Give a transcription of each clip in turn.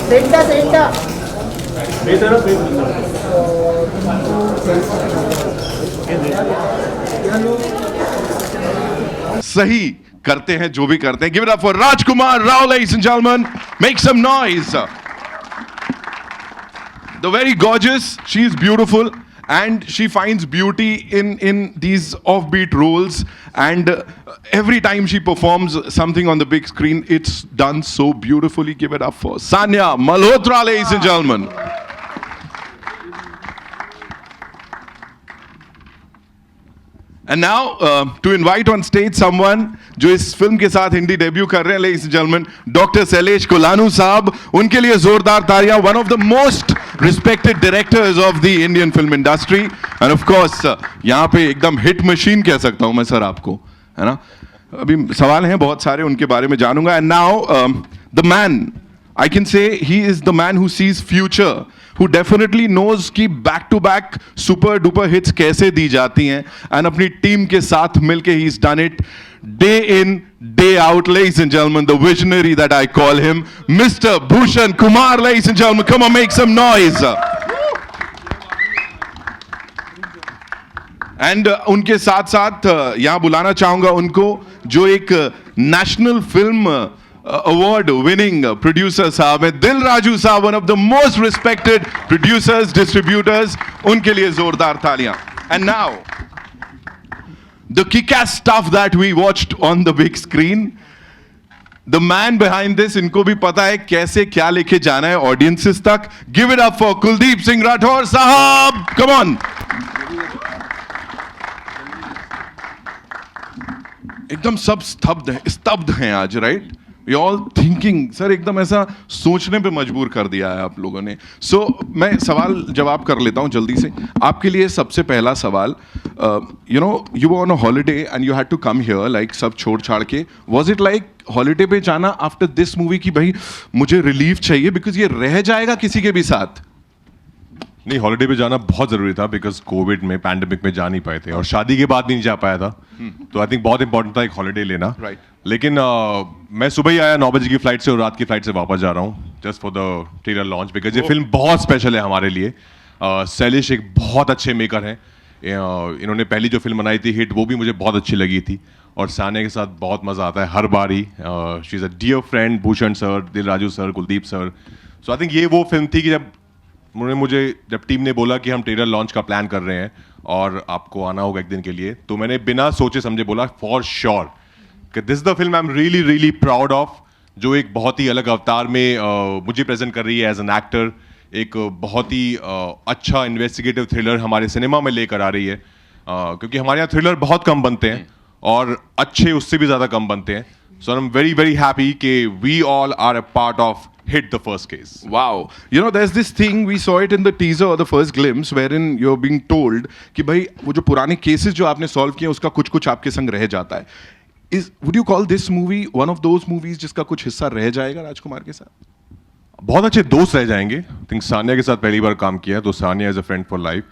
Santa Santa सही करते हैं जो भी करते हैं. Give it up for Rajkumar Rao, ladies and gentlemen. Make some noise. The very gorgeous, she is beautiful and she finds beauty in these offbeat roles, and every time she performs something on the big screen, it's done so beautifully. Give it up for Sanya Malhotra, ladies and gentlemen. And now to invite on stage someone जो इस film के साथ Hindi debut कर रहे हैं, ladies and gentlemen, doctor Shailesh Kulanu साहब. उनके लिए जोरदार तालियां. One of the most respected directors of the Indian film industry, and of course यहाँ पे एकदम हिट मशीन कह सकता हूँ मैं सर आपको, है ना. अभी सवाल हैं बहुत सारे, उनके बारे में जानूंगा. And now the man, I can say he is the man who sees future, who definitely knows कि back to back super duper hits कैसे दी जाती हैं, and अपनी टीम के साथ मिलके he's done it day in day out. Ladies and gentlemen, the visionary that I call him, Mr. Bhushan Kumar. Ladies and gentlemen, come on, make some noise. And उनके साथ साथ यहाँ बुलाना चाहूंगा उनको जो एक national film award winning producer साहब है, दिल राजू साहब, one of the most respected producers, distributors. उनके लिए जोरदार तालियां. And now the kick-ass stuff that we watched on the big screen, the man behind this, इनको भी पता है कैसे क्या लेके जाना है audiences तक. Give it up for Kuldeep Singh Rathore साहब. Come on. एकदम सब स्तब्ध हैं आज, right. We all thinking, sir एकदम ऐसा सोचने पे मजबूर कर दिया है आप लोगों ने. सो मैं सवाल जवाब कर लेता हूँ जल्दी से. आपके लिए सबसे पहला सवाल, you know you were on a holiday and you had to come here, like सब छोड़ छाड़ के. वाज इट लाइक हॉलीडे पे जाना आफ्टर दिस मूवी कि भाई मुझे रिलीफ चाहिए बिकॉज ये रह जाएगा किसी के भी साथ? नहीं, हॉलीडे पे जाना बहुत ज़रूरी था बिकॉज कोविड में, पैंडेमिक में जा नहीं पाए थे और शादी के बाद नहीं जा पाया था. तो आई थिंक बहुत इंपॉर्टेंट था एक हॉलीडे लेना. Right. लेकिन मैं सुबह ही आया 9 बजे की फ्लाइट से और रात की फ्लाइट से वापस जा रहा हूँ just for the trailer launch because ये फिल्म बहुत स्पेशल है हमारे लिए. शैलेश एक बहुत अच्छे मेकर हैं. इन्होंने पहली जो फिल्म बनाई थी हिट, वो भी मुझे बहुत अच्छी लगी थी. और सानिया के साथ बहुत मज़ा आता है हर बार ही. She is a dear friend. Bhushan sir, Dil Raju sir, Kuldeep sir. So I think ये वो फिल्म थी कि जब टीम ने बोला कि हम ट्रेलर लॉन्च का प्लान कर रहे हैं और आपको आना होगा एक दिन के लिए, तो मैंने बिना सोचे समझे बोला फॉर श्योर कि this the film I am really really proud of, जो एक बहुत ही अलग अवतार में मुझे प्रेजेंट कर रही है एज एन एक्टर. एक बहुत ही अच्छा इन्वेस्टिगेटिव थ्रिलर हमारे सिनेमा में लेकर आ रही है. क्योंकि हमारे यहाँ थ्रिलर बहुत कम बनते हैं और अच्छे उससे भी ज़्यादा कम बनते हैं. So I am very very happy कि we all are a part of hit the first case. Wow. You know, there's this thing, we saw it in the teaser or the first glimpse, wherein you're being told कि भाई वो जो पुराने cases जो आपने solve किए उसका कुछ कुछ आपके संग रह जाता है. Would you call this movie one of those movies जिसका कुछ हिस्सा रह जाएगा राजकुमार के साथ? बहुत अच्छे दोस्त रह जाएंगे. आई थिंक सानिया के साथ पहली बार काम किया तो Sania is a friend for life.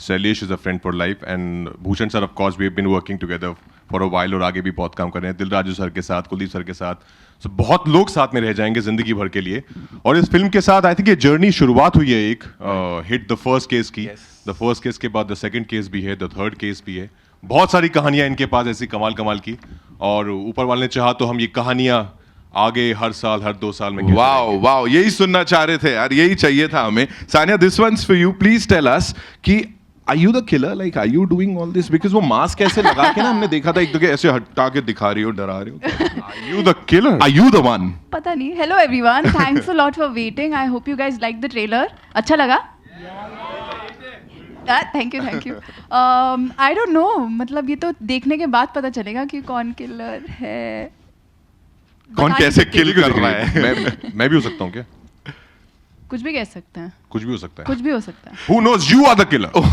Shailesh is a friend for life and Bhushan sir of course we have been working together for a while और आगे भी बहुत काम कर रहे हैं. दिल राजू सर के साथ, कुलदीप सर के साथ. सो बहुत लोग साथ में रह जाएंगे जिंदगी भर के लिए. और इस फिल्म के साथ आई थिंक ये जर्नी शुरुआत हुई है एक हिट द फर्स्ट केस की. द फर्स्ट केस के बाद द सेकंड केस भी है, द थर्ड केस भी है. बहुत सारी कहानियां इनके पास ऐसी कमाल कमाल की, और ऊपर वाले ने चाहा तो हम ये कहानियां आगे हर साल, हर 2 साल में. वाओ वाओ, यही सुनना चाह रहे थे यार, यही चाहिए था हमें. Sania, this once for you. Please tell us कि Are you the killer? Like, are you doing all this? Because वो मास्क ऐसे लगा के ना हमने देखा था एक तो, ऐसे हटा के दिखा रही हो, डरा रही हो. Are you the killer? Are you the one? पता नहीं. Hello everyone. Thanks a lot for waiting. I hope you guys liked the trailer. अच्छा लगा? Thank you. I don't know. मतलब ये तो देखने के बाद पता चलेगा कि कौन किलर है. कौन कैसे किल कर रहा है? मैं भी हो सकता हूँ क्या? कुछ भी कह सकते हैं. कुछ भी हो सकता है. कुछ भी हो सकता है. Who knows? You are the killer.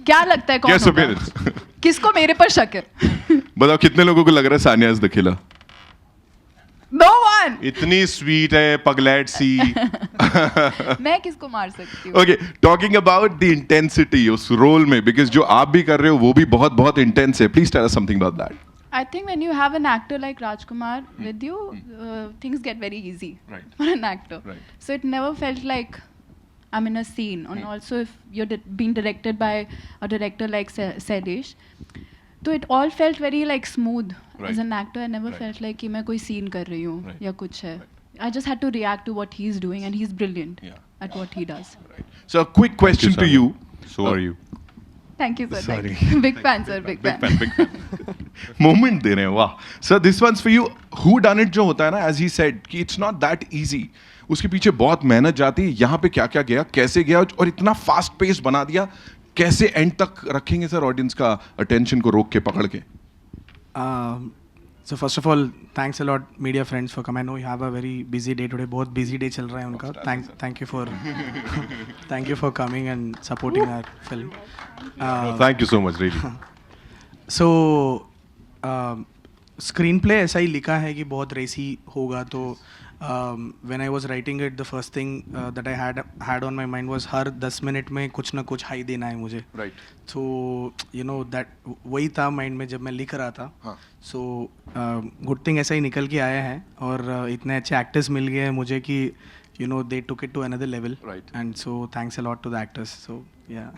क्या लगता है कौन Guess your होगा? parents. किसको मेरे पर शक है? बताओ कितने लोगों को लग रहा है Sania is the killer? No one. इतनी स्वीट है, पगलैट सी. मैं किसको मार सकती हूँ? Okay, talking about the intensity उस रोल में, बिकॉज जो आप भी कर रहे हो वो भी बहुत बहुत इंटेंस है. Please tell us something about that. I think when you have an actor like Rajkumar with you, things get very easy Right. for an actor. Right. So it never felt like I'm in a scene. And also, if you're being directed by a director like Sailesh, so it all felt very like smooth. Right. As an actor, I never Right. felt like कि मैं कोई scene कर रही हूँ Right. या कुछ है. I just had to react to what he's doing, and he's brilliant Yeah. at what he does. Right. So a quick question to sir. you. So are you? Thank you, sir. Sorry. Thank you. Big fan, sir. Big fan. Big fan. Moment दे रहे हैं, वाह. Sir, this one's for you. Who done it जो होता है ना, as he said, कि it's not that easy. उसके पीछे बहुत मेहनत जाती है. यहाँ पे क्या क्या गया, कैसे गया और इतना फास्ट पेस बना दिया. कैसे एंड तक रखेंगे सर ऑडियंस का अटेंशन को रोक के पकड़ के? So first of all, thanks a lot, media friends, for coming. I know you have a very busy day today. बहुत busy day चल रहा है उनका. Thank you for thank you for coming and supporting our film. Thank you so much, really. So screen play ऐसा ही लिखा है कि बहुत रेसी होगा. तो when I was writing it, the first thing that I had on my mind was her 10 minute में कुछ ना कुछ हाई देना है मुझे. Right. So you know that वही था माइंड में जब मैं लिख रहा था. हाँ. So गुड थिंग ऐसा ही निकल के आया है और इतने अच्छे एक्टर्स मिल गए हैं मुझे कि you know they took it to another level. Right. And so thanks a lot to the actors. So yeah.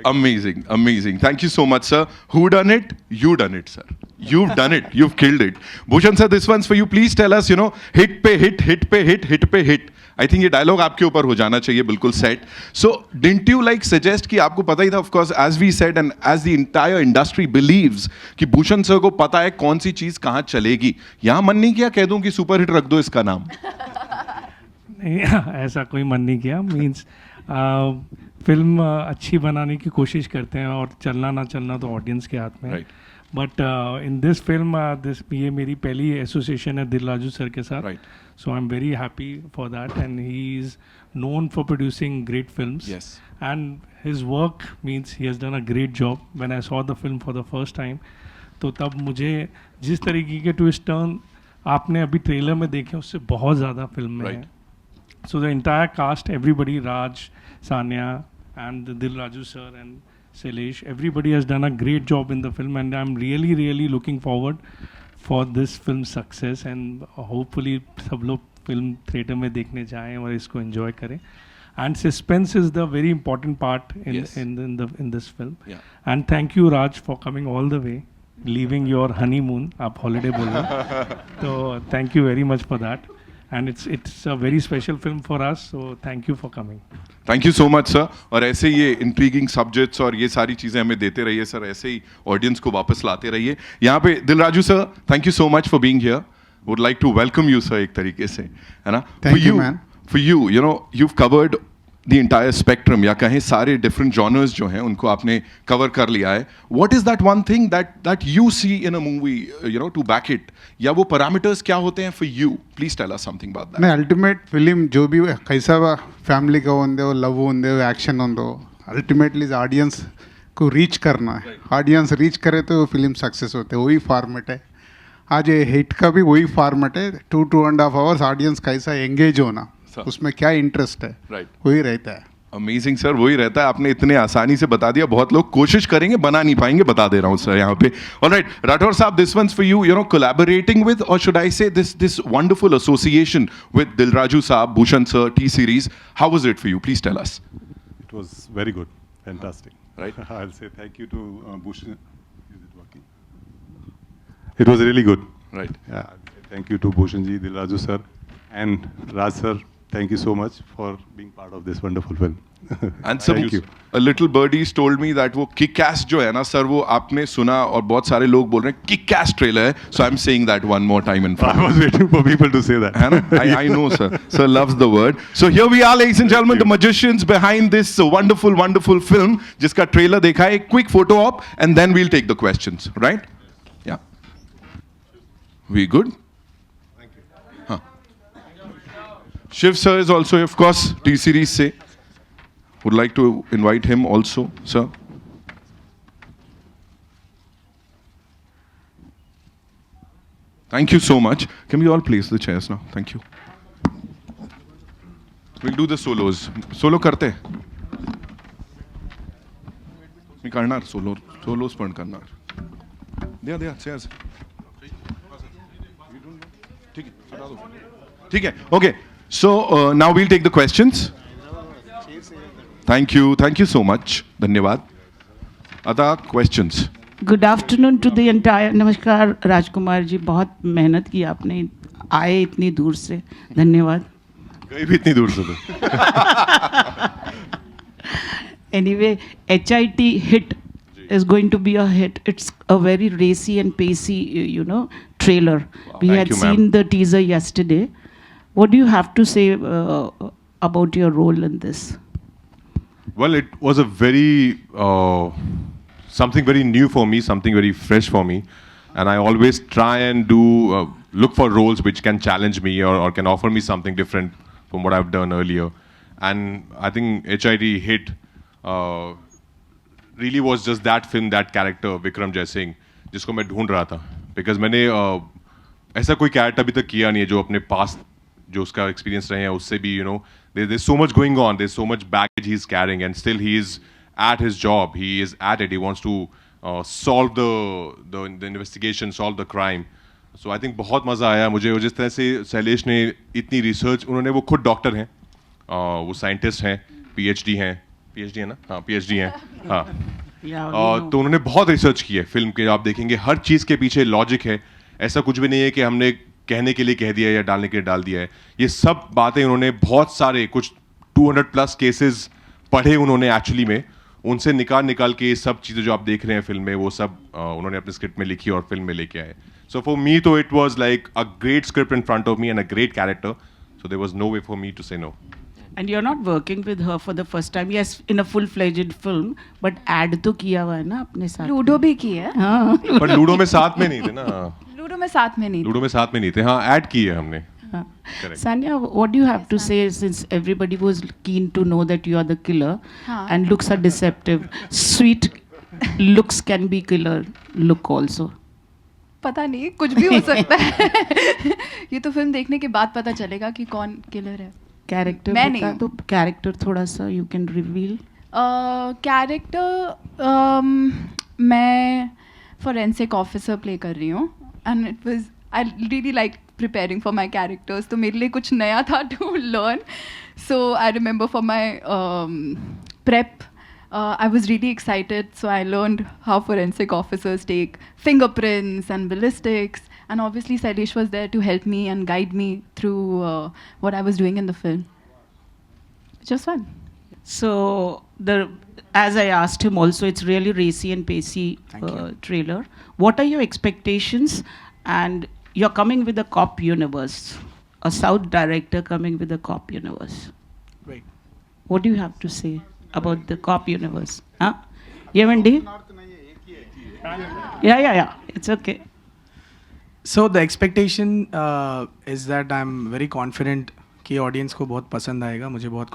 Amazing, amazing. Thank you so much, sir. Who done it? You done it, sir. You've done it. You've killed it. Bhushan sir, this one's for you. Please tell us, hit पे hit, hit पे hit, hit पे hit. I think ये dialogue आपके ऊपर हो जाना चाहिए बिल्कुल set. So didn't you like suggest कि आपको पता ही था, of course, as we said and as the entire industry believes कि भूषण सर को पता है कौन सी चीज कहाँ चलेगी. यहाँ मन नहीं किया कह दूं कि सुपर हिट रख दो इसका नाम. नहीं ऐसा कोई मन नहीं किया. मीन्स फिल्म अच्छी बनाने की कोशिश करते हैं और चलना ना चलना तो ऑडियंस के हाथ में. Right. But in this film ये मेरी पहली एसोसिएशन है दिल राजू सर के साथ. Right. So I am very happy for that and he is known for producing great films. Yes. And his work means he has done a great job. When I saw the film for the first time, तो तब मुझे जिस तरीके के twist turn आपने अभी trailer में देखे उससे बहुत ज़्यादा फिल्म में है. So the entire cast, everybody, Raj, Sanya, and Dil Raju sir and Sailesh, everybody has done a great job in the film, and I'm really, really looking forward for this film's success. And hopefully, सब लोग film theater में देखने जाएं और इसको enjoy करें. And suspense is the very important part in Yes. in this film. Yeah. And thank you, Raj, for coming all the way, leaving your honeymoon. आप holiday बोल रहे हो. तो thank you very much for that. And it's a very special film for us, so thank you for coming. Thank you so much sir. और ऐसे ये intriguing subjects और ये सारी चीज़ें हमें देते रहिए सर. ऐसे ही ऑडियंस को वापस लाते रहिए. यहाँ पे Dil Raju sir, thank you so much for being here. Would like to welcome you sir एक तरीके से, है ना. Thank you, man. For you, you've covered the entire spectrum, या कहें सारे different genres जो हैं उनको आपने cover कर लिया है. What is that one thing that you see in a movie, to back it? या वो parameters क्या होते हैं for you? Please tell us something about that. नहीं अल्टीमेट फिल्म जो भी कैसा ఫ్యామిలీ का ఉందో లవ్ ఉందో యాక్షన్ ఉందో अल्टीमेटली ऑडियंस को रीच करना है. ऑडियंस रीच करे तो फिल्म सक्सेस होते है. वही फॉर्मेट है. आज ये हिट का भी वही फॉर्मेट है. 2.5 आवर्स ऑडियंस कैसा एंगेज होना, उसमें क्या इंटरेस्ट है, Right. वही रहता है. अमेजिंग सर, वही रहता है. आपने इतने आसानी से बता दिया. बहुत लोग कोशिश करेंगे, बना नहीं पाएंगे. बता दे रहा हूँ सर यहाँ पे. ऑलराइट राठौर साहब, this once for you. Collaborating with, और should I say this wonderful association with Dil Raju साहब, Bhushan sir, T series, how was it for you? Please tell us. It was very good, fantastic. Right. I'll say thank you to Bhushan. Is it working? It was really good. Right. Yeah. Thank you to Bhushan ji, Dil Raju sir, and Raj sir. Thank you so much for being part of this wonderful film. And sir, Thank you. a little birdies told me that वो kick-ass जो है ना sir, वो आपने सुना और बहुत सारे लोग बोल रहे हैं kick-ass trailer है. So I'm saying that one more time in front. I was waiting for people to say that. है ना? I know sir. Sir loves the word. So here we are, ladies and gentlemen, the magicians behind this wonderful, wonderful film जिसका trailer देखा है. Quick photo op and then we'll take the questions. Right? Yeah. We good? Shiv sir is also, of course, T series से. Would like to invite him also, sir. Thank you so much. Can we all place the chairs now? Thank you. We'll do the solos. Solo करते हैं. मी करणार swallows पण करणार. दे cheers ठीक है okay so now we'll take the questions thank you so much धन्यवाद अतः questions good afternoon to the entire नमस्कार राजकुमार जी बहुत मेहनत की आपने आए इतनी दूर से धन्यवाद गई भी इतनी दूर से तो anyway HIT hit is going to be a hit. It's a very racy and pacey, trailer. We thank had you, ma'am. seen the teaser yesterday. What do you have to say about your role in this? Well, it was a very something very new for me, something very fresh for me, and I always try and do look for roles which can challenge me or can offer me something different from what I've done earlier. And I think HIT hit really was just that film, that character, Vikram Jaising, जिसको मैं ढूंढ रहा था. Because मैंने ऐसा कोई character अभी तक किया नहीं है जो अपने पास जो उसका एक्सपीरियंस रहे हैं उससे भी there's so much going on, there's so much baggage he's carrying, and still he is at his job, he is at it, he wants to solve the investigation, solve the crime. So I think बहुत मज़ा आया मुझे. और जिस तरह से शैलेश ने इतनी रिसर्च, उन्होंने वो खुद डॉक्टर हैं, वो साइंटिस्ट हैं, PhD हैं ना, हाँ PhD हैं, हाँ. तो उन्होंने बहुत रिसर्च की है फिल्म के. आप देखेंगे हर चीज़ के पीछे लॉजिक है. ऐसा कुछ भी नहीं है कि हमने कहने के लिए कह दिया या डालने के लिए डाल दिया है. ये सब बातें उन्होंने बहुत सारे कुछ 200+ केसेस पढ़े उन्होंने एक्चुअली में, उनसे निकाल के ये सब चीज़ें जो आप देख रहे हैं फिल्म में वो सब उन्होंने अपने स्क्रिप्ट में लिखी और फिल्म में लेके आए. सो फॉर मी तो it was like a great script in front of me and a great character, so there was no way for me to say no. And you're not working with her for the first time. Yes, in a full-fledged film, but ad तो किया हुआ है ना अपने साथ. Ludo भी की है. हाँ. पर लूडो में साथ में नहीं थे ना. लूडो में साथ में नहीं. लूडो में साथ में नहीं थे, हाँ ऐड की है हमने. Sanya, what do you have to say since everybody was keen to know that you are the killer and looks are deceptive? Sweet looks can be killer look also. पता नहीं कुछ भी हो सकता है. ये तो फिल्म देखने के बाद पता चलेगा कि कौन किलर है. कैरेक्टर मैं बता नहीं. तो कैरेक्टर थोड़ा सा यू कैन रिवील. कैरेक्टर मैं फोरेंसिक ऑफिसर प्ले कर रही हूँ and it was I really like preparing for my characters. तो मेरे लिए कुछ नया था to learn. So I remember for my prep I was really excited, so I learned how forensic officers take fingerprints and ballistics, and obviously Sailesh was there to help me and guide me through what I was doing in the film. Just fun. So as I asked him also, it's really racy and pacey trailer. What are your expectations? And you're coming with a cop universe, a South director coming with a cop universe. Right. What do you have to say about the cop universe? Huh? Yemendi? Yeah. It's okay. So the expectation is that I'm very confident कि audience को बहुत पसंद आएगा. मुझे बहुत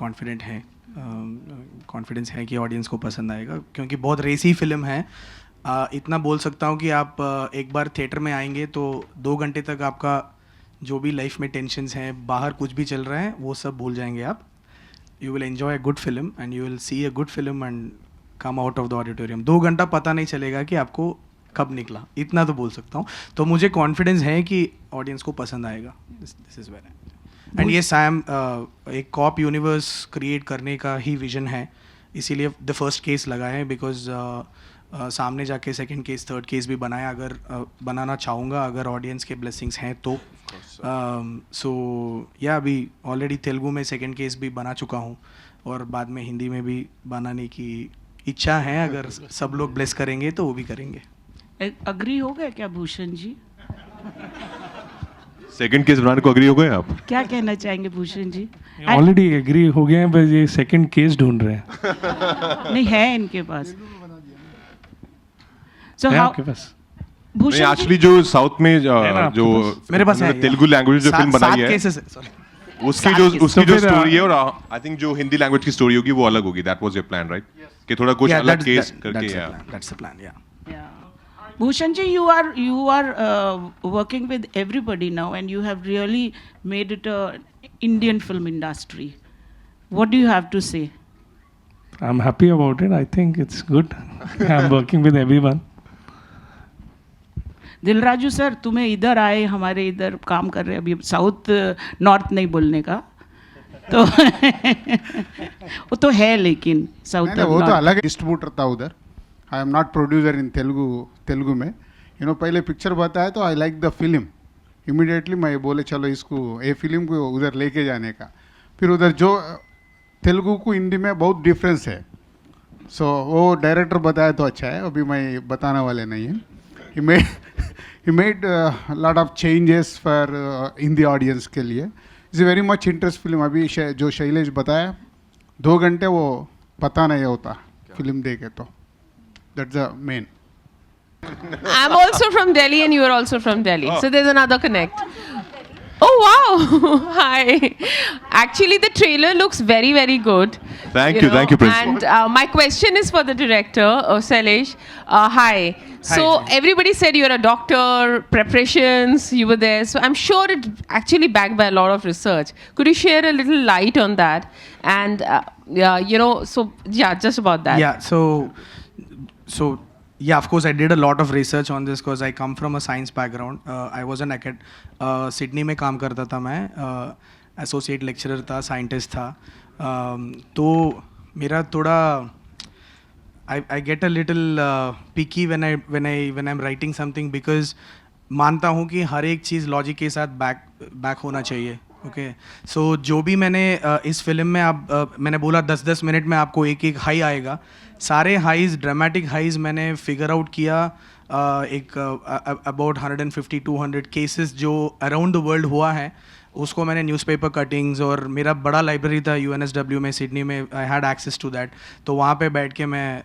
confidence है कि audience को पसंद आएगा क्योंकि बहुत रेसी फिल्म है. इतना बोल सकता हूँ कि आप एक बार थिएटर में आएंगे तो 2 घंटे तक आपका जो भी लाइफ में टेंशन्स हैं, बाहर कुछ भी चल रहा है, वो सब भूल जाएंगे आप. You will enjoy a good film and you will see a good film and come out of the auditorium. 2 घंटा पता नहीं चलेगा कि आपको कब निकला. इतना तो बोल सकता हूँ. तो मुझे कॉन्फिडेंस है कि ऑडियंस को पसंद आएगा. This is very and yes I am एक कॉप यूनिवर्स क्रिएट करने का ही विजन है. इसीलिए द फर्स्ट केस लगा है बिकॉज सामने जाके सेकंड केस, थर्ड केस भी बनाया अगर बनाना चाहूँगा अगर ऑडियंस के ब्लेसिंग्स हैं तो. सो या अभी ऑलरेडी तेलुगु में सेकंड केस भी बना चुका हूँ और बाद में हिंदी में भी बनाने की इच्छा है. अगर सब लोग ब्लेस करेंगे तो वो भी करेंगे. अग्री हो गए क्या भूषण जी? सेकंड केस बनाने को अग्री हो गए आप? क्या कहना चाहेंगे भूषण जी? ऑलरेडी एग्री हो गए हैं, बस ये सेकंड केस ढूंढ रहे हैं. नहीं है इनके पास. So है how आपके पास? भूषण एक्चुअली जो साउथ में जो मेरे पास है तेलुगु लैंग्वेज जो फिल्म बनाई है उसकी जो स्टोरी है और आई थिंक जो हिंदी लैंग्वेज की स्टोरी होगी वो अलग होगी. That was your plan right? कि थोड़ा कुछ अलग केस करके. That's the plan. या Bhushan ji, you are working with everybody now, and you have really made it a Indian film industry. What do you have to say? I'm happy about it. I think it's good. I'm working with everyone. Dil Raju sir तुम्हें इधर आए हमारे इधर काम कर रहे हैं अभी साउथ नॉर्थ नहीं बोलने का तो वो तो है लेकिन साउथ नहीं, वो तो अलग डिस्ट्रीब्यूटर था उधर. I am not producer in Telugu में. पहले पिक्चर बताया तो I like the film. Immediately मैं बोले चलो इसको ये फिल्म को उधर लेके जाने का. फिर उधर जो तेलुगु को हिंदी में बहुत डिफरेंस है. सो वो डायरेक्टर बताया तो अच्छा है. अभी मैं बताने वाले नहीं है. he made lot of changes for Hindi audience के लिए. It's very much interest film. अभी जो शैलेश बताया 2 घंटे वो पता नहीं होता फिल्म देखे तो. That's the main. I'm also from Delhi and you are also from Delhi. So there's another connect. Oh wow! Hi. Actually, the trailer looks very, very good. Thank you, Prince. And my question is for the director, Sailesh. Hi. So everybody said you're a doctor, preparations, you were there. So I'm sure it's actually backed by a lot of research. Could you share a little light on that? And just about that. So yeah, of course, I did a lot of research on this because I come from a science background. I was an Sydney में काम करता था मैं. Associate lecturer था, scientist था. तो मेरा थोड़ा I get a little picky when I'm writing something because मानता हूँ कि हर एक चीज़ लॉजिक के साथ बैक होना चाहिए. ओके सो जो भी मैंने इस फिल्म में मैंने बोला 10-10 मिनट में आपको एक हाई आएगा. सारे हाईज ड्रामेटिक हाईज मैंने फिगर आउट किया. एक अबाउट 150-200 केसेस जो अराउंड द वर्ल्ड हुआ है उसको मैंने न्यूज़पेपर कटिंग्स और मेरा बड़ा लाइब्रेरी था UNSW में सिडनी में. I had access to that. तो वहाँ पे बैठ के मैं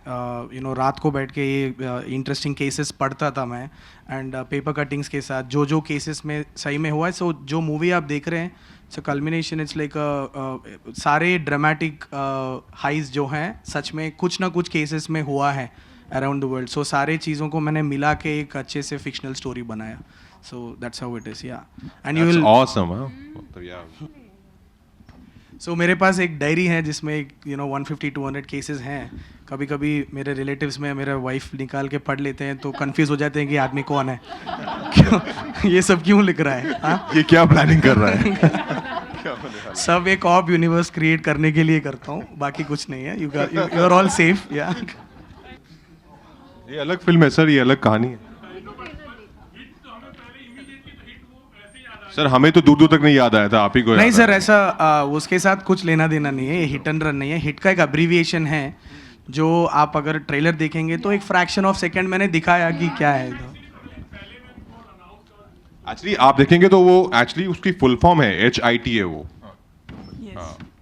रात को बैठ के ये इंटरेस्टिंग केसेस पढ़ता था मैं. एंड पेपर कटिंग्स के साथ जो केसेस में सही में हुआ है. सो जो मूवी आप देख रहे हैं सो कल्मिनेशन इट्स लाइक सारे ड्रामेटिक हाइज जो हैं सच में कुछ ना कुछ केसेस में हुआ है अराउंड द वर्ल्ड. सो सारे चीज़ों को मैंने मिला के एक अच्छे से फिक्शनल स्टोरी बनाया. So that's how it is, yeah. And you will. That's awesome, huh? Yeah. So मेरे पास एक डायरी है जिसमें 150-200 केसेस हैं. कभी कभी मेरे रिलेटिव्स में मेरा वाइफ निकाल के पढ़ लेते हैं तो कंफ्यूज हो जाते हैं कि आदमी कौन है. क्यों ये सब क्यों लिख रहा है? हाँ? ये क्या प्लानिंग कर रहा है? सब एक ऑप यूनिवर्स क्रिएट करने के लिए करता हूँ, बाकी कुछ नहीं है. You are all safe. या ये अलग फिल्म है सर, ये अलग कहानी है सर. हमें तो दूर दूर तक नहीं याद आया था, आप ही को नहीं सर. ऐसा उसके साथ कुछ लेना देना नहीं है. ये हिट एंड रन नहीं है. हिट का एक अब्रीविएशन है जो आप अगर ट्रेलर देखेंगे तो एक फ्रैक्शन ऑफ सेकंड मैंने दिखाया कि क्या है. एक्चुअली आप देखेंगे तो वो एक्चुअली उसकी फुल फॉर्म है HIT है वो.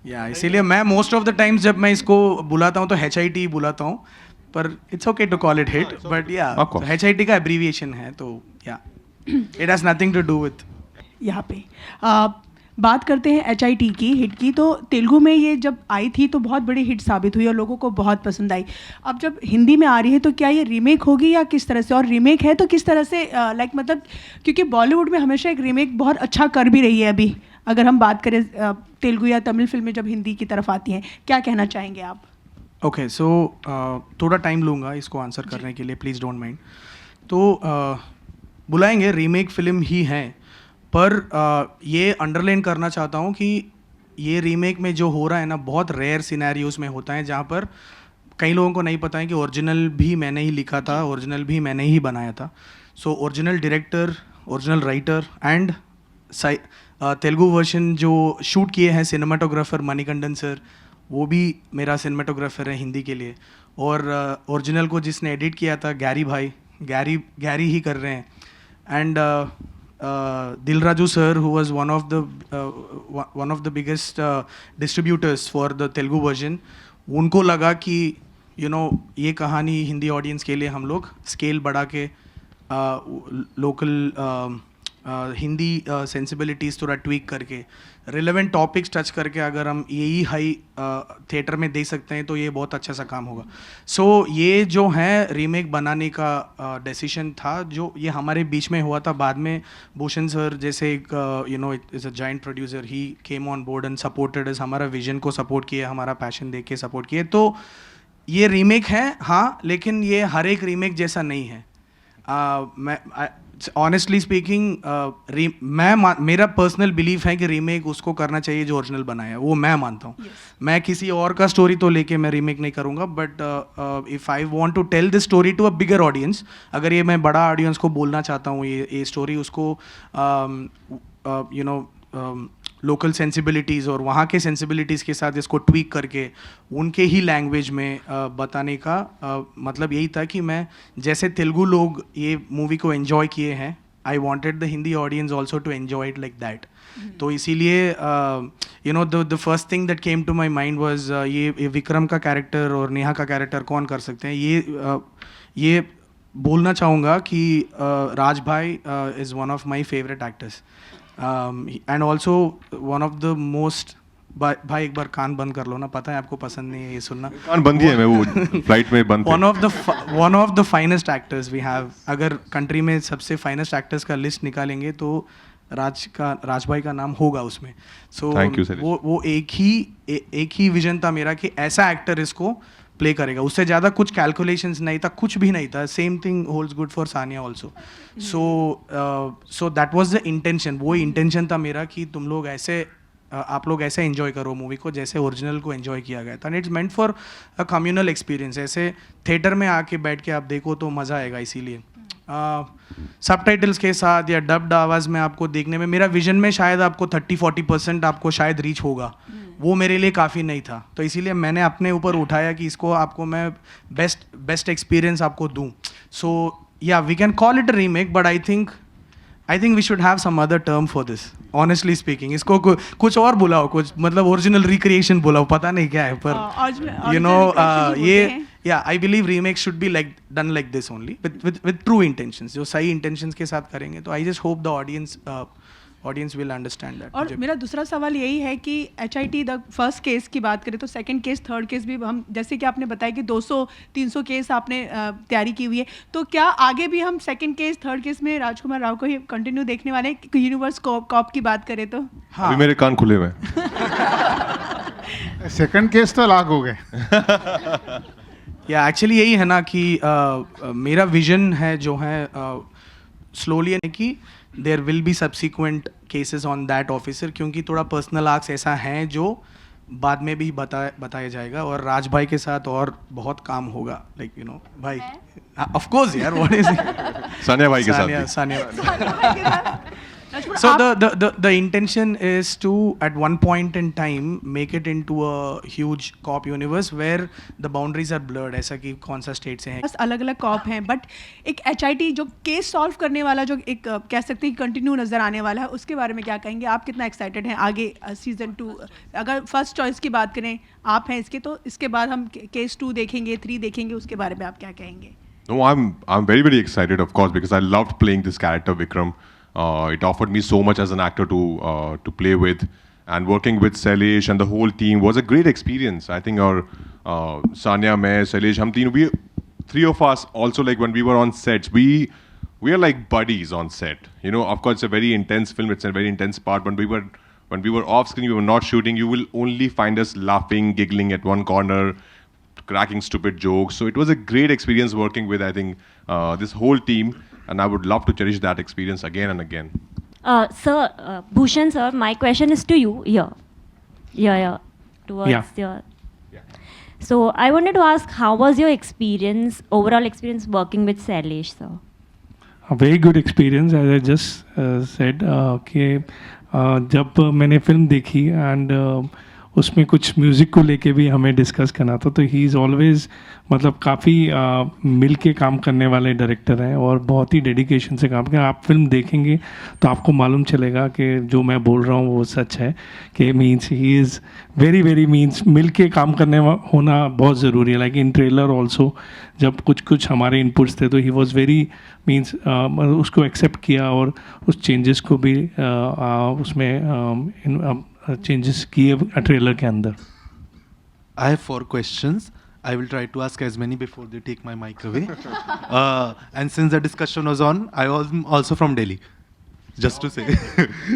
या इसीलिए मैं मोस्ट ऑफ द टाइम्स जब मैं इसको बुलाता हूँ तो HIT बुलाता हूँ. पर it's okay to call it hit. But yeah HIT का अब्रीविएशन है तो yeah it has nothing to do with. यहाँ पे बात करते हैं HIT की हिट की. तो तेलुगु में ये जब आई थी तो बहुत बड़ी हिट साबित हुई और लोगों को बहुत पसंद आई. अब जब हिंदी में आ रही है तो क्या ये रीमेक होगी या किस तरह से? और रीमेक है तो किस तरह से लाइक मतलब क्योंकि बॉलीवुड में हमेशा एक रीमेक बहुत अच्छा कर भी रही है. अभी अगर हम बात करें तेलुगु या तमिल फिल्में जब हिंदी की तरफ आती हैं, क्या कहना चाहेंगे आप? ओके सो थोड़ा टाइम लूँगा इसको आंसर करने के लिए, प्लीज़ डोंट माइंड. तो बुलाएंगे, रीमेक फिल्म ही है. पर ये अंडरलाइन करना चाहता हूँ कि ये रीमेक में जो हो रहा है ना बहुत रेयर सिनेरियोज में होता है जहाँ पर कई लोगों को नहीं पता है कि ओरिजिनल भी मैंने ही लिखा था, ओरिजिनल भी मैंने ही बनाया था. So original director, original writer and Telugu version जो शूट किए हैं सिनेमाटोग्राफर मणिकंदन सर, वो भी मेरा सिनेमाटोग्राफर है हिंदी के लिए. और ओरिजिनल को जिसने एडिट किया था गैरी भाई, गैरी ही कर रहे हैं. And Dilraju sir, who was one of the biggest distributors for the Telugu version, उनको लगा कि ये कहानी हिंदी ऑडियंस के लिए हम लोग स्केल बढ़ा के लोकल हिंदी सेंसिबिलिटीज़ थोड़ा ट्वीक करके रिलेवेंट टॉपिक्स टच करके अगर हम यही हाई थिएटर में दे सकते हैं तो ये बहुत अच्छा सा काम होगा. सो ये जो है रीमेक बनाने का डिसीजन था जो ये हमारे बीच में हुआ था. बाद में भूषण सर जैसे एक is a giant producer, he came on board and supported us. हमारा विजन को सपोर्ट किया, हमारा पैशन देख के सपोर्ट किए. तो ये रीमेक है हाँ, लेकिन ये हर एक रीमेक जैसा नहीं है. मैं ऑनेस्टली स्पीकिंग मेरा पर्सनल बिलीफ है कि रीमेक उसको करना चाहिए जो ओरिजिनल बनाया है, वो मैं मानता हूँ। मैं किसी और का स्टोरी तो लेके मैं रीमेक नहीं करूँगा, but if I want to tell this story to a bigger audience, अगर ये मैं बड़ा ऑडियंस को बोलना चाहता हूँ ये स्टोरी उसको यू नो लोकल सेंसिबिलिटीज़ और वहाँ के सेंसिबिलिटीज़ के साथ इसको ट्वीक करके उनके ही लैंग्वेज में बताने का मतलब यही था कि मैं जैसे तेलुगु लोग ये मूवी को एंजॉय किए हैं, I wanted the Hindi audience also to enjoy it like that. तो इसीलिए you know the first thing that came to my mind was ये विक्रम का कैरेक्टर और नेहा का कैरेक्टर कौन कर सकते हैं। ये बोलना चाहूँगा कि राज भाई is one of my favourite actors and also one of the most, भाई एक बार कान बंद कर लो ना, पता है आपको पसंद नहीं है ये सुनना। कान बंद ही है, मैं वो फ्लाइट में बंद one of the finest actors we have. अगर कंट्री में सबसे फाइनेस्ट एक्टर्स का लिस्ट निकालेंगे तो राज भाई का नाम होगा उसमें। सो वो एक ही विजन था मेरा कि ऐसा एक्टर इसको प्ले करेगा, उससे ज़्यादा कुछ कैलकुलेशंस नहीं था, कुछ भी नहीं था। Same thing holds good for Sania also. So that was the intention, वो इंटेंशन था मेरा कि तुम लोग ऐसे आप लोग ऐसे एंजॉय करो मूवी को जैसे ओरिजिनल को एंजॉय किया गया था। It's meant for a communal experience, ऐसे थिएटर में आके बैठ के आप देखो तो मज़ा आएगा। इसीलिए सबटाइटल्स के साथ या डब्ड आवाज़ में आपको देखने में, मेरा विजन में शायद आपको 30-40% आपको शायद रीच होगा, वो मेरे लिए काफ़ी नहीं था। तो इसीलिए मैंने अपने ऊपर उठाया कि इसको आपको मैं बेस्ट एक्सपीरियंस आपको दूँ। So yeah we can call it a remake, but I think we should have some other term for this, honestly speaking. इसको कुछ और बुलाओ, कुछ मतलब ओरिजिनल रिक्रिएशन बुलाओ, पता नहीं क्या है, पर यू नो ये या I believe remake should be like done like this only with true intentions. जो सही इंटेंशंस के साथ करेंगे तो I just hope the audience will understand that. और मेरा दूसरा सवाल यही है कि HIT द फर्स्ट केस की बात करें तो सेकंड केस, थर्ड केस भी हम, जैसे कि आपने बताया कि 200-300 केस आपने तैयारी की हुई है, तो क्या आगे भी हम सेकंड केस, थर्ड केस में राजकुमार राव को ही कंटिन्यू देखने वाले हैं? यूनिवर्स कॉप की बात करें तो हाँ, अभी मेरे कान खुले हुए हैं। सेकंड केस तो लाग हो गए। या एक्चुअली यही है ना कि मेरा विजन है जो है स्लोली यानी कि there will be subsequent cases on that officer, क्योंकि थोड़ा पर्सनल आर्क्स ऐसा है जो बाद में भी बताया जाएगा और राज भाई के साथ और बहुत काम होगा, लाइक यू नो भाई ऑफ कोर्स यार, व्हाट इज सानिया भाई के साथ Sania. So the intention is to at one point in time make it into a huge cop universe where the boundaries are blurred, ऐसा कि कौन सा स्टेट से हैं, बस अलग अलग कॉप हैं, बट एक HIT जो केस सॉल्व करने वाला जो एक कह सकते हैं कंटिन्यू नज़र आने वाला है, उसके बारे में क्या कहेंगे? आप कितना एक्साइटेड हैं आगे सीजन 2? अगर फर्स्ट चॉइस की बात करें आप हैं इसके, तो इसके बाद हम केस 2 देखेंगे, 3 देखेंगे, उसके बारे में आप क्या कहेंगे? No, I'm very excited, of course, because I loved playing this character Vikram. It offered me so much as an actor to play with, and working with Sailesh and the whole team was a great experience. I think our Sanya, मैं, Sailesh, we three of us also, like when we were on sets, we are like buddies on set. You know, of course, it's a very intense film. It's a very intense part. When we were off screen, we were not shooting. You will only find us laughing, giggling at one corner, cracking stupid jokes. So it was a great experience working with, I think, this whole team. And I would love to cherish that experience again and again. Sir, Bhushan sir, my question is to you. Yeah. Towards your. Yeah. So I wanted to ask, how was your overall experience working with Sailesh sir? A very good experience, as I just said. कि जब मैंने film देखी and उसमें कुछ music को लेके भी हमें डिस्कस करना था, तो ही इज़ ऑलवेज़ मतलब काफ़ी मिल के काम करने वाले डायरेक्टर हैं और बहुत ही डेडिकेशन से काम किया। आप फिल्म देखेंगे तो आपको मालूम चलेगा कि जो मैं बोल रहा हूँ वो सच है, कि means he is very means मिल के काम करने होना बहुत ज़रूरी है। लाइक इन ट्रेलर ऑल्सो जब कुछ हमारे इनपुट्स थे तो ही वॉज वेरी मीन्स उसको एक्सेप्ट किया और उस चेंजेस को भी उसमें चेंजेस किए ट्रेलर के अंदर। I have 4 questions. I will try to ask as many before they take my mic away. And since the discussion was on, I was also from Delhi. Just to say.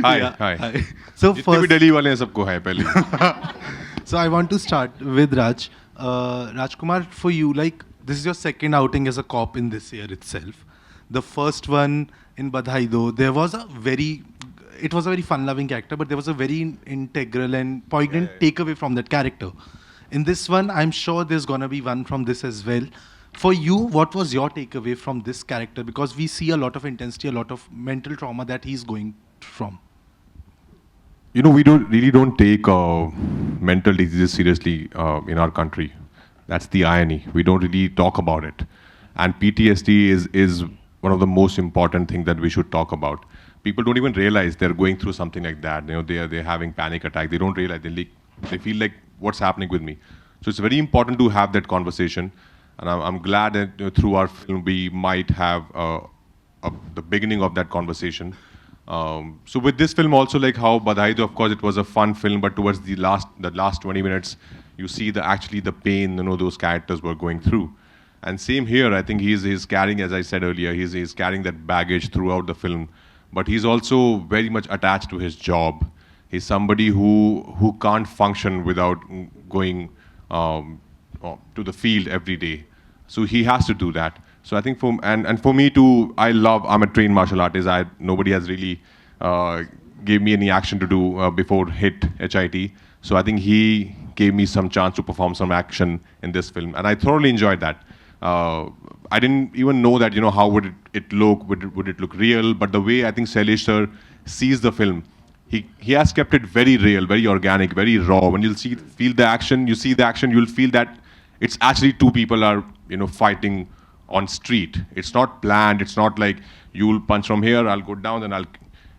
Hi. So जितने भी दिल्ली वाले हैं सबको है पहले। So I want to start with Raj. Rajkumar, for you, like this is your second outing as a cop in this year itself. The first one in Badhai Do, it was a very fun-loving character, but there was a very integral and poignant takeaway from that character. In this one, I'm sure there's gonna be one from this as well. For you, what was your takeaway from this character? Because we see a lot of intensity, a lot of mental trauma that he's going from. You know, we don't take mental diseases seriously in our country. That's the irony. We don't really talk about it. And PTSD is one of the most important things that we should talk about. People don't even realize they're going through something like that. You know, they're having panic attack. They don't realize, they feel like, what's happening with me? So it's very important to have that conversation. And I'm glad that through our film, we might have the beginning of that conversation. So with this film also, like how Badhai Do, of course, it was a fun film, but towards the last 20 minutes, you see actually the pain, those characters were going through. And same here, I think he's carrying, as I said earlier, he's carrying that baggage throughout the film, but he's also very much attached to his job. He's somebody who can't function without going to the field every day. So he has to do that. So I think for me too, I'm a trained martial artist. Nobody has really gave me any action to do before HIT. So I think he gave me some chance to perform some action in this film. And I thoroughly enjoyed that. I didn't even know that, how would it look, would it look real? But the way I think Sailesh sir sees the film, he has kept it very real, very organic, very raw. When you'll feel the action, you'll feel that it's actually two people are, fighting on street. It's not planned. It's not like you'll punch from here, I'll go down, then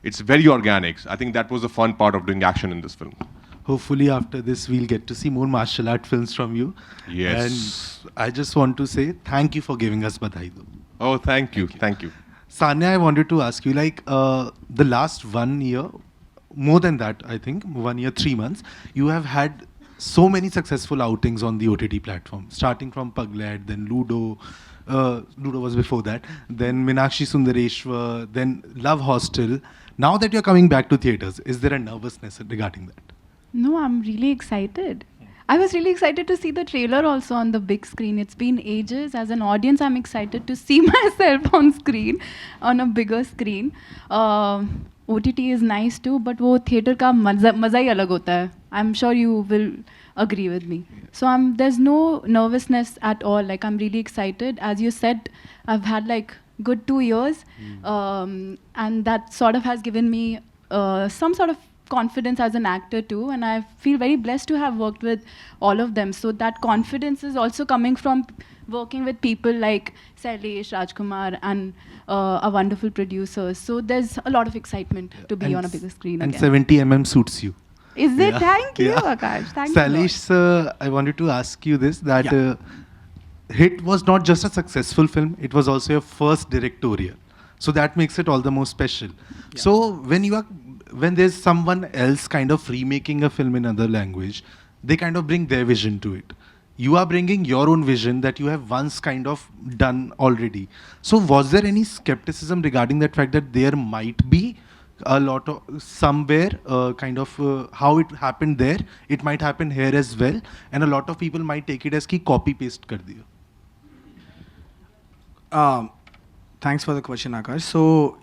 it's very organic. I think that was the fun part of doing action in this film. Hopefully after this, we'll get to see more martial art films from you. Yes. And I just want to say thank you for giving us Badhai Do. Oh, thank you. Thank you. Sanya, I wanted to ask you, the last 1 year, more than that, I think, 1 year, 3 months, you have had so many successful outings on the OTT platform, starting from Puglet, then Ludo. Ludo was before that. Then Meenakshi Sundareshwar, then Love Hostel. Now that you're coming back to theatres, is there a nervousness regarding that? No, I'm really excited. I was really excited to see the trailer also on the big screen. It's been ages. As an audience, I'm excited to see myself on screen, on a bigger screen. OTT is nice too, but वो theatre का मज़ा ही अलग होता है. I'm sure you will agree with me. So there's no nervousness at all. Like, I'm really excited. As you said, I've had like good 2 years, and that sort of has given me some sort of confidence as an actor too, and I feel very blessed to have worked with all of them. So that confidence is also coming from working with people like Sailesh, Rajkumar, and our wonderful producers. So there's a lot of excitement to be on a bigger screen and again. 70 mm suits you. Is it? Thank you, Akash. Thank you. Sailesh, sir, I wanted to ask you this, that Hit was not just a successful film, it was also your first directorial. So that makes it all the more special. Yeah. So when there's someone else kind of remaking a film in another language, they kind of bring their vision to it. You are bringing your own vision that you have once kind of done already. So was there any skepticism regarding that fact that there might be a lot of somewhere how it happened there, it might happen here as well, and a lot of people might take it as ki copy paste kar diya? Thanks for the question, Akash. So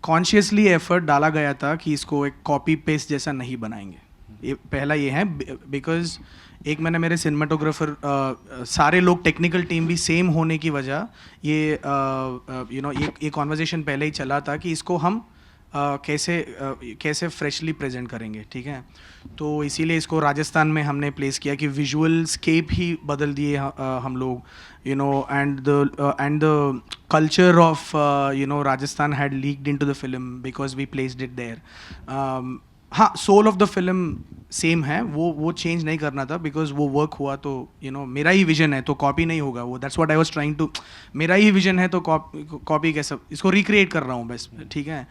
consciously effort डाला गया था कि इसको एक copy paste जैसा नहीं बनाएंगे. पहला ये है बिकॉज एक मैंने मेरे सिनेमाटोग्राफर सारे लोग टेक्निकल टीम भी सेम होने की वजह ये ये कॉन्वर्जेशन पहले ही चला था कि इसको हम कैसे फ्रेशली प्रेजेंट करेंगे. ठीक है, तो इसीलिए इसको राजस्थान में हमने प्लेस किया कि विजुअल स्केप ही बदल दिए हम लोग, and the culture of Rajasthan had leaked into the film because we placed it there. हाँ, soul of the film same है, वो चेंज नहीं करना था बिकॉज वो वर्क हुआ तो मेरा ही विजन है तो कॉपी नहीं होगा वो. That's what I was trying to. मेरा ही विजन है तो कॉपी कैसे, इसको रिक्रिएट कर रहा हूँ बस. ठीक है,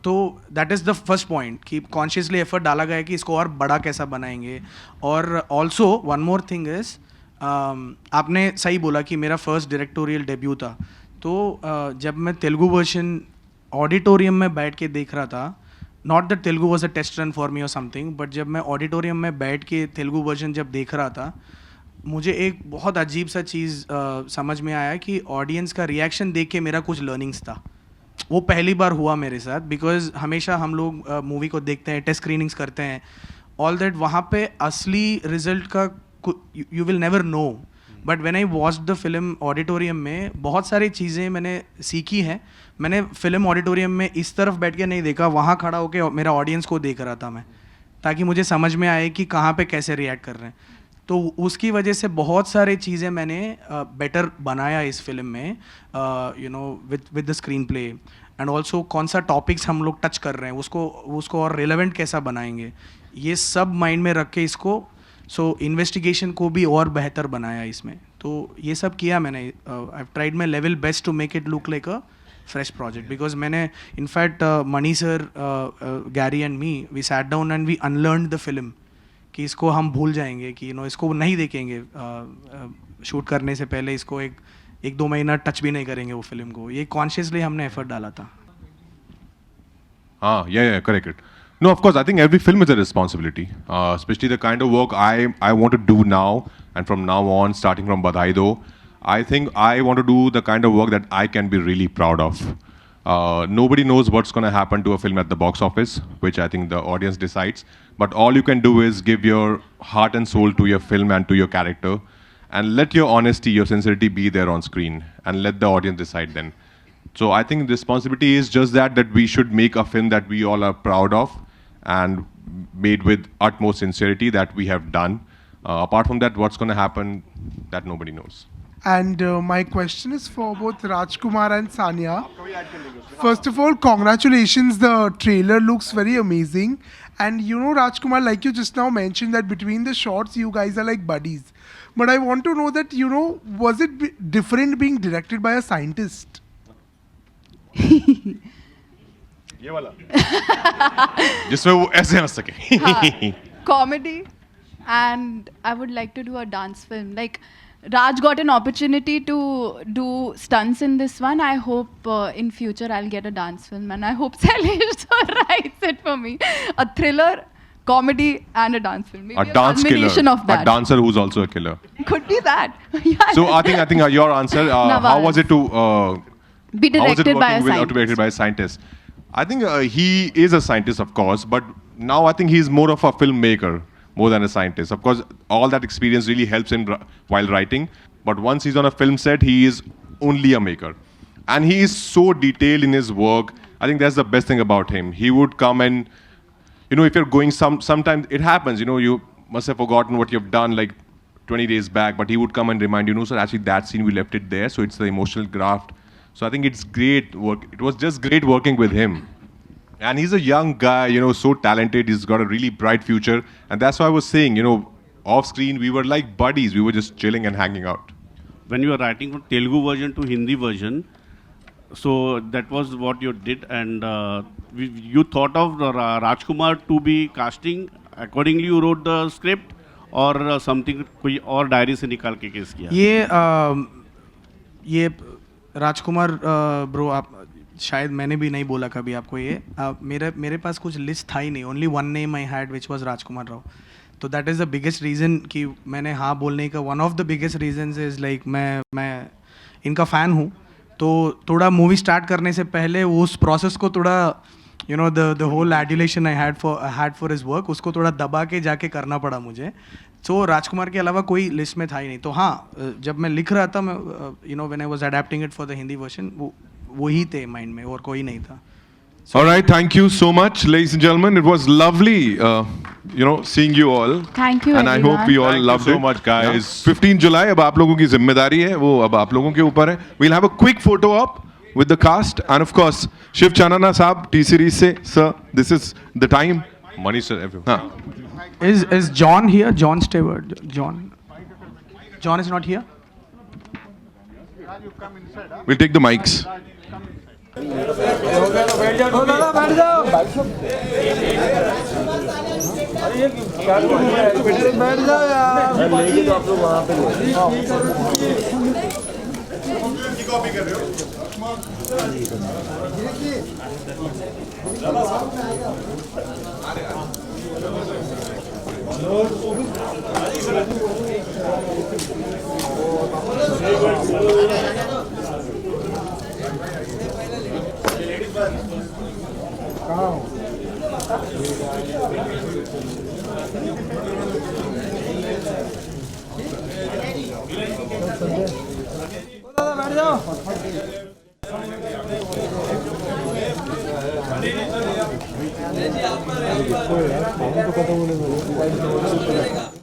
तो that is the first point कि कॉन्शियसली एफर्ट डाला गया कि इसको और बड़ा कैसा बनाएंगे. और also one more thing is, आपने सही बोला कि मेरा फर्स्ट डायरेक्टोरियल डेब्यू था. तो जब मैं तेलुगु वर्जन ऑडिटोरियम में बैठ के देख रहा था, not that Telugu was a test run for me और समथिंग, बट जब मैं ऑडिटोरियम में बैठ के तेलुगु वर्जन जब देख रहा था, मुझे एक बहुत अजीब सा चीज़ समझ में आया कि ऑडियंस का रिएक्शन देख के मेरा कुछ लर्निंग्स था। वो पहली बार हुआ मेरे साथ, बिकॉज हमेशा हम लोग मूवी को देखते हैं, टेस्ट स्क्रीनिंग्स करते हैं, ऑल दैट, वहाँ पे असली रिजल्ट का you will never know. But when I watch the film auditorium में बहुत सारी चीज़ें मैंने सीखी हैं। मैंने फिल्म ऑडिटोरियम में इस तरफ बैठ के नहीं देखा, वहाँ खड़ा होकर मेरा ऑडियंस को देख रहा था मैं, ताकि मुझे समझ में आए कि कहाँ पे कैसे रिएक्ट कर रहे हैं। तो उसकी वजह से बहुत सारी चीज़ें मैंने बेटर बनाया इस फिल्म में, you know, with the screen play and also कौन सा टॉपिक्स हम लोग टच कर रहे हैं उसको और रिलेवेंट कैसा बनाएंगे, ये सब माइंड में रख के इसको इन्वेस्टिगेशन को भी और बेहतर बनाया इसमें। तो ये सब किया मैंने। I have tried my level best to make it look like a fresh project, because मैंने in fact Mani sir, Gary and me, we sat down and we unlearn the film कि इसको हम भूल जाएंगे, कि इसको नहीं देखेंगे शूट करने से पहले, इसको एक 2 महीना टच भी नहीं करेंगे वो फिल्म को। ये कॉन्शियसली हमने एफर्ट डाला था। हाँ, yeah, correct. No, of course, I think every film is a responsibility, especially the kind of work I want to do now, and from now on, starting from Badhai Do, I think I want to do the kind of work that I can be really proud of. Nobody knows what's going to happen to a film at the box office, which I think the audience decides. But all you can do is give your heart and soul to your film and to your character, and let your honesty, your sincerity be there on screen, and let the audience decide then. So I think the responsibility is just that we should make a film that we all are proud of, and made with utmost sincerity that we have done. Apart from that, what's going to happen, that nobody knows. And my question is for both Rajkumar and Sanya. First of all, congratulations. The trailer looks very amazing. And you know, Rajkumar, like you just now mentioned that between the shots, you guys are like buddies. But I want to know that, was it different being directed by a scientist? ये वाला जिसमें वो ऐसे हंस सके। Comedy, and I would like to do a dance film. Like Raj got an opportunity to do stunts in this one. I hope in future I'll get a dance film, and I hope Sailesh writes it for me. A thriller, comedy, and a dance film. Maybe A dance killer, combination of that. a dancer who's also a killer. Could be that. Yeah. So I think your answer. How was it to be directed by a to be scientist? directed by a scientist? I think he is a scientist, of course, but now I think he's more of a filmmaker more than a scientist. Of course, all that experience really helps him while writing. But once he's on a film set, he is only a maker, and he is so detailed in his work. I think that's the best thing about him. He would come and, if you're going sometimes it happens. You must have forgotten what you've done like 20 days back, but he would come and remind you, no, sir, actually that scene we left it there. So it's the emotional graft. So I think it's great work. It was just great working with him. And he's a young guy, so talented. He's got a really bright future. And that's why I was saying, off screen, we were like buddies. We were just chilling and hanging out. When you were writing from Telugu version to Hindi version, so that was what you did. And you thought of Rajkumar to be casting. Accordingly, you wrote the script, or something, कोई और diary से निकाल के case किया? ये राजकुमार bro, आप शायद मैंने भी नहीं बोला कभी आपको ये। मेरे पास कुछ लिस्ट था ही नहीं। Only one name I had which was Rajkumar Rao. तो that is the biggest reason कि मैंने हाँ बोलने का। One of the biggest reasons is like मैं इनका फ़ैन हूँ। तो थोड़ा मूवी स्टार्ट करने से पहले उस प्रोसेस को थोड़ा the whole adulation I had for his work, उसको थोड़ा दबा के जाके करना पड़ा मुझे। सो राजकुमार के अलावा कोई लिस्ट में था ही नहीं। तो हाँ, जब मैं लिख रहा था, मैं when I was adapting it for the Hindi version, वो ही थे माइंड में और कोई नहीं था। All right, thank you so much, ladies and gentlemen. It was lovely, seeing you all. Thank you, and I hope we all loved so it. much, guys. 15 July, अब आप लोगों की जिम्मेदारी है, वो अब आप लोगों के ऊपर है. We'll have a quick photo op with the cast, and of course, Shiv Chanana Saab, T Series se, sir, this is the time. Money, sir, everyone. Is John here? John Stewart. John is not here. We'll take the mics. देखो यार, काम तो खत्म होने वाला है।